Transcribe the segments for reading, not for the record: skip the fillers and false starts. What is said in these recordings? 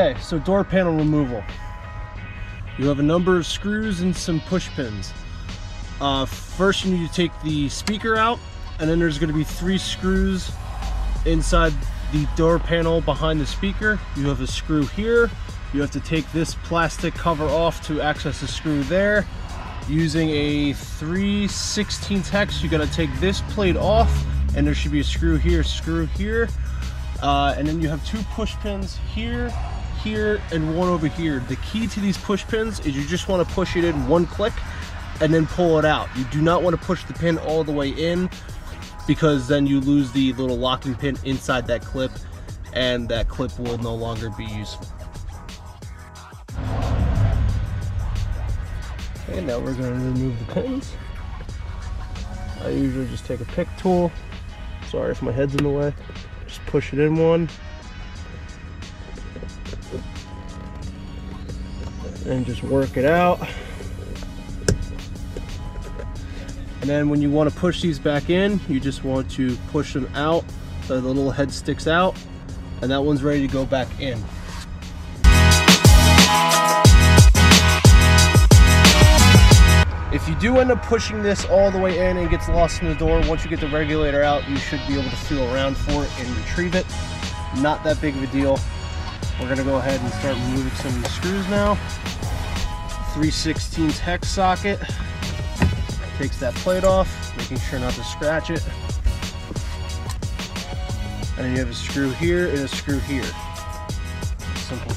Okay, so door panel removal. You have a number of screws and some push pins. First you need to take the speaker out, and then there's going to be 3 screws inside the door panel behind the speaker. You have a screw here. You have to take this plastic cover off to access the screw there. Using a 3/16 hex, you got to take this plate off, and there should be a screw here, and then you have 2 push pins here, here, and 1 over here. The key to these push pins is you just want to push it in 1 click and then pull it out. You do not want to push the pin all the way in, because then you lose the little locking pin inside that clip, and that clip will no longer be useful. Okay, now we're going to remove the pins. I usually just take a pick tool. Sorry if my head's in the way. Just push it in 1. And just work it out. And then when you want to push these back in, you just want to push them out so the little head sticks out, and that one's ready to go back in. If you do end up pushing this all the way in and it gets lost in the door, once you get the regulator out, you should be able to feel around for it and retrieve it. Not that big of a deal. We're going to go ahead and start removing some of the screws now. 3/16 hex socket. Takes that plate off, making sure not to scratch it. And then you have a screw here and a screw here. Simple.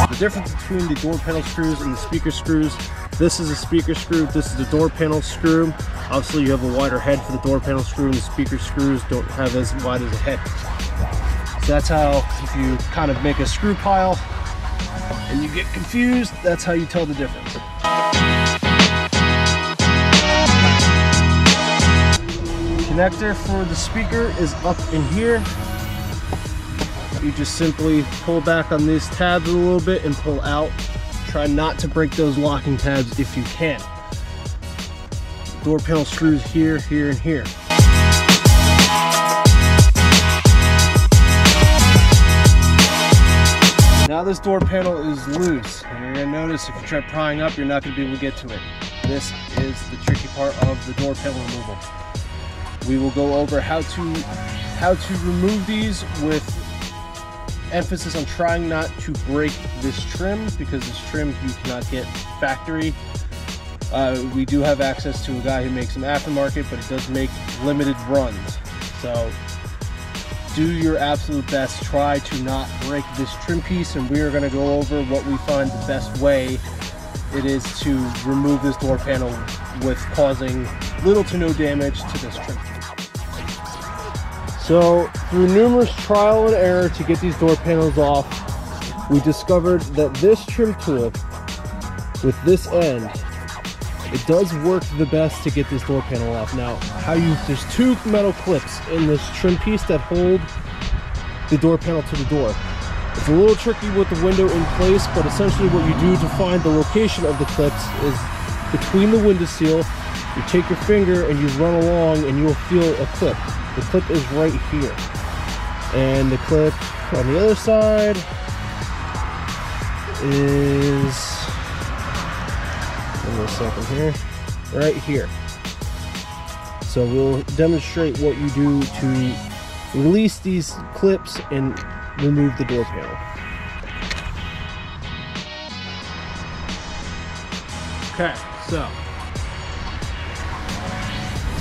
The difference between the door panel screws and the speaker screws: this is a speaker screw, this is the door panel screw. Obviously you have a wider head for the door panel screw, and the speaker screws don't have as wide as a head. So that's how, if you kind of make a screw pile and you get confused, that's how you tell the difference. Connector for the speaker is up in here. You just simply pull back on these tabs a little bit and pull out. Try not to break those locking tabs if you can. Door panel screws here, here, and here. Now this door panel is loose, and you're going to notice if you try prying up, you're not going to be able to get to it. This is the tricky part of the door panel removal. We will go over how to remove these with emphasis on trying not to break this trim, because this trim you cannot get factory. We do have access to a guy who makes them aftermarket, but it does make limited runs. So do your absolute best. Try to not break this trim piece, and we are going to go over what we find the best way it is to remove this door panel with causing little to no damage to this trim. So through numerous trial and error to get these door panels off, we discovered that this trim tool with this end, it does work the best to get this door panel off. Now, there's 2 metal clips in this trim piece that hold the door panel to the door. It's a little tricky with the window in place, but essentially what you do to find the location of the clips is between the window seal, you take your finger and you run along and you'll feel a clip. The clip is right here. And the clip on the other side is, give me a second here, right here. So we'll demonstrate what you do to release these clips and remove the door panel. Okay, so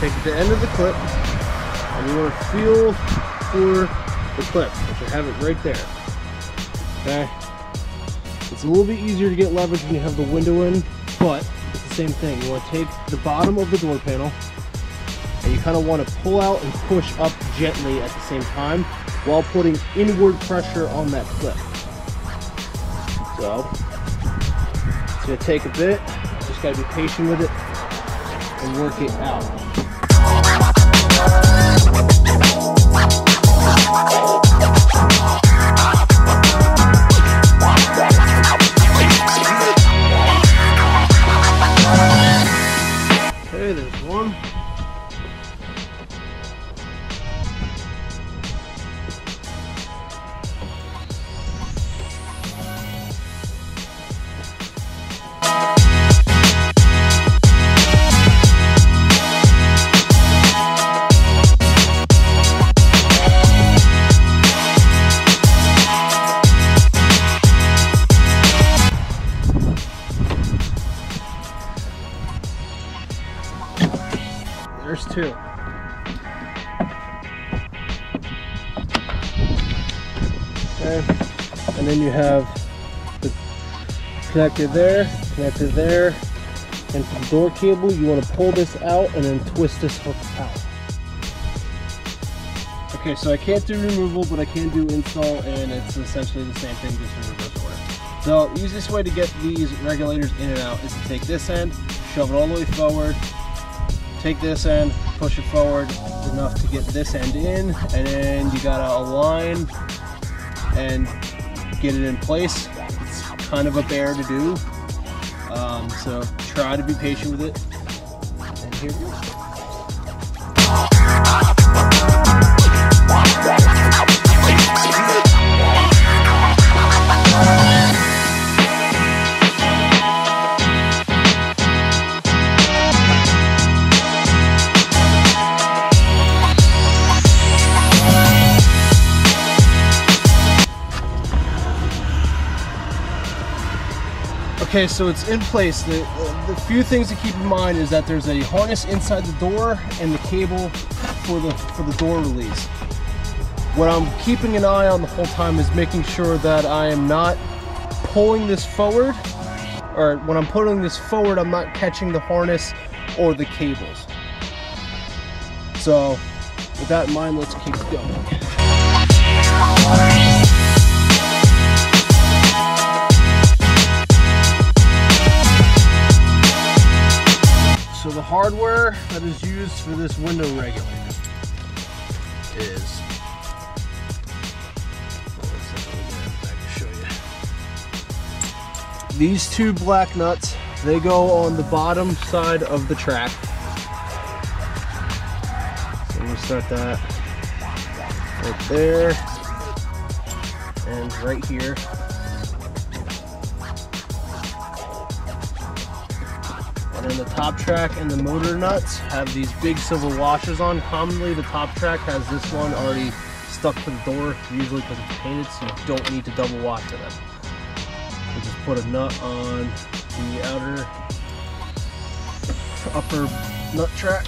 take the end of the clip and you want to feel for the clip, which I have it right there. Okay, it's a little bit easier to get leverage when you have the window in, but it's the same thing. You want to take the bottom of the door panel and you kind of want to pull out and push up gently at the same time while putting inward pressure on that clip. So it's going to take a bit. Just got to be patient with it and work it out. too. Okay, and then you have the connector there, and for the door cable, you want to pull this out and then twist this hook out. Okay, so I can't do removal, but I can do install, and it's essentially the same thing, just in reverse order. So the easiest way to get these regulators in and out is to take this end, shove it all the way forward, take this end, push it forward enough to get this end in, and then you gotta align and get it in place. It's kind of a bear to do, so try to be patient with it. And here we go. Okay, so it's in place. The few things to keep in mind is that there's a harness inside the door and the cable for the door release. What I'm keeping an eye on the whole time is making sure that I am not pulling this forward, or when I'm pulling this forward, I'm not catching the harness or the cables. So with that in mind, let's keep going. So the hardware that is used for this window regulator is, these two black nuts. They go on the bottom side of the track. So I'm going to start that right there and right here. And then the top track and the motor nuts have these big silver washers on. Commonly the top track has this one already stuck to the door, usually because it's painted, so you don't need to double wash to them. So just put a nut on the upper nut track.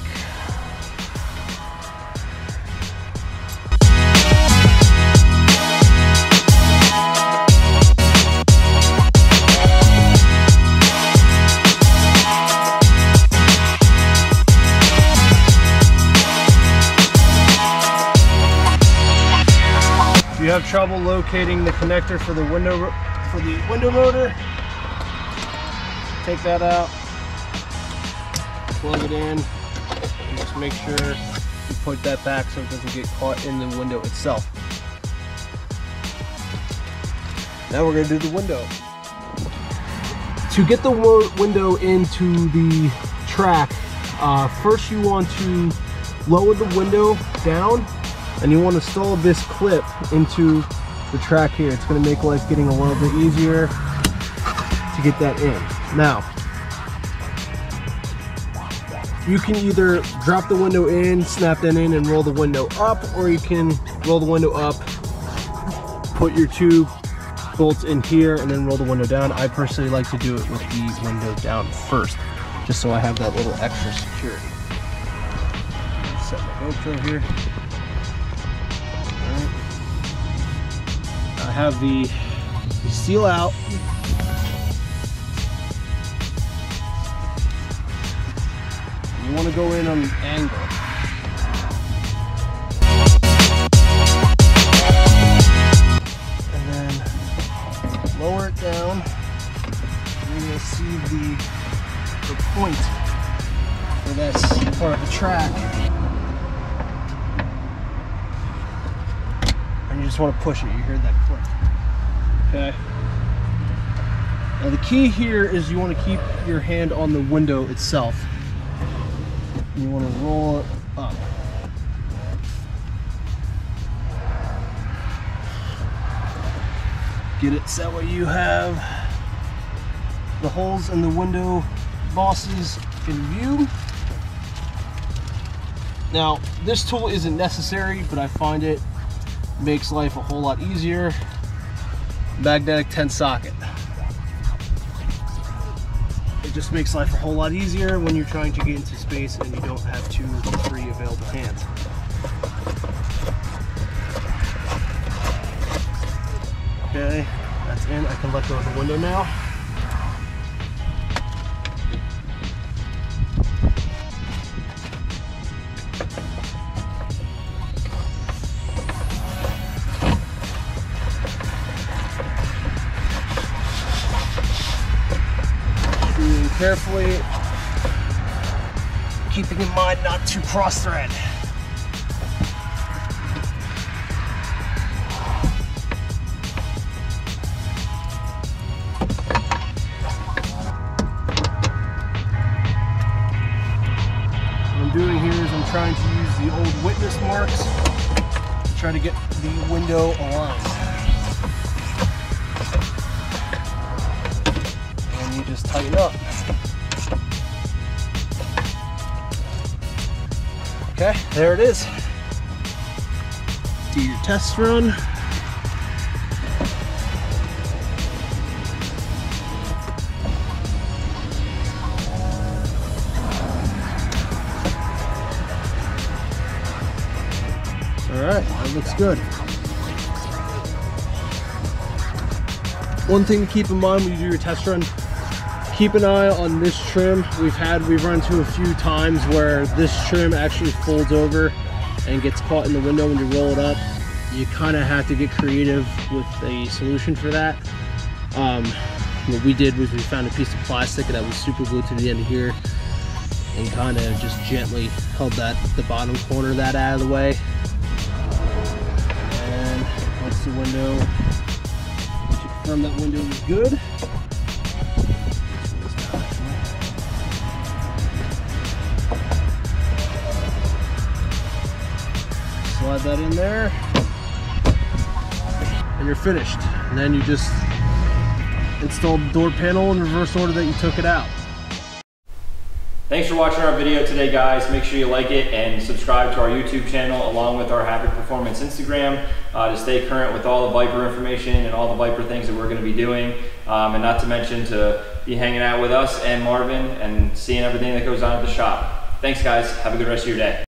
If you have trouble locating the connector for the window motor, take that out, plug it in, and just make sure you put that back so it doesn't get caught in the window itself. Now we're going to do the window. To get the window into the track, first you want to lower the window down, and you want to install this clip into the track here. It's going to make life getting a little bit easier to get that in. Now, you can either drop the window in, snap that in, and roll the window up, or you can roll the window up, put your two bolts in here, and then roll the window down. I personally like to do it with the window down first, just so I have that little extra security. Set my GoPro here. I have the seal out. You want to go in on the angle. And then lower it down. You're going to see the point for this part of the track. You just want to push it. You heard that click. Okay. Now the key here is you want to keep your hand on the window itself. You want to roll it up. Get it set where you have the holes in the window bosses in view. Now this tool isn't necessary, but I find it makes life a whole lot easier. Magnetic 10 socket. It just makes life a whole lot easier when you're trying to get into space and you don't have 2 or 3 available hands. Okay, that's in. I can let go of the window now. Screwing carefully, keeping in mind not to cross thread. Doing here is I'm trying to use the old witness marks to try to get the window aligned. And you just tighten up. Okay, there it is. Do your test run. Alright, that looks good. One thing to keep in mind when you do your test run, keep an eye on this trim. We've run into a few times where this trim actually folds over and gets caught in the window when you roll it up. You kind of have to get creative with a solution for that. What we did was we found a piece of plastic that was super glued to the end of here and kind of just gently held the bottom corner of that out of the way. Once the window, to confirm that window is good. Slide that in there, and you're finished. And then you just install the door panel in reverse order that you took it out. Thanks for watching our video today, guys. Make sure you like it and subscribe to our YouTube channel along with our Havoc Performance Instagram to stay current with all the Viper information and all the Viper things that we're going to be doing. And not to mention to be hanging out with us and Marvin and seeing everything that goes on at the shop. Thanks, guys. Have a good rest of your day.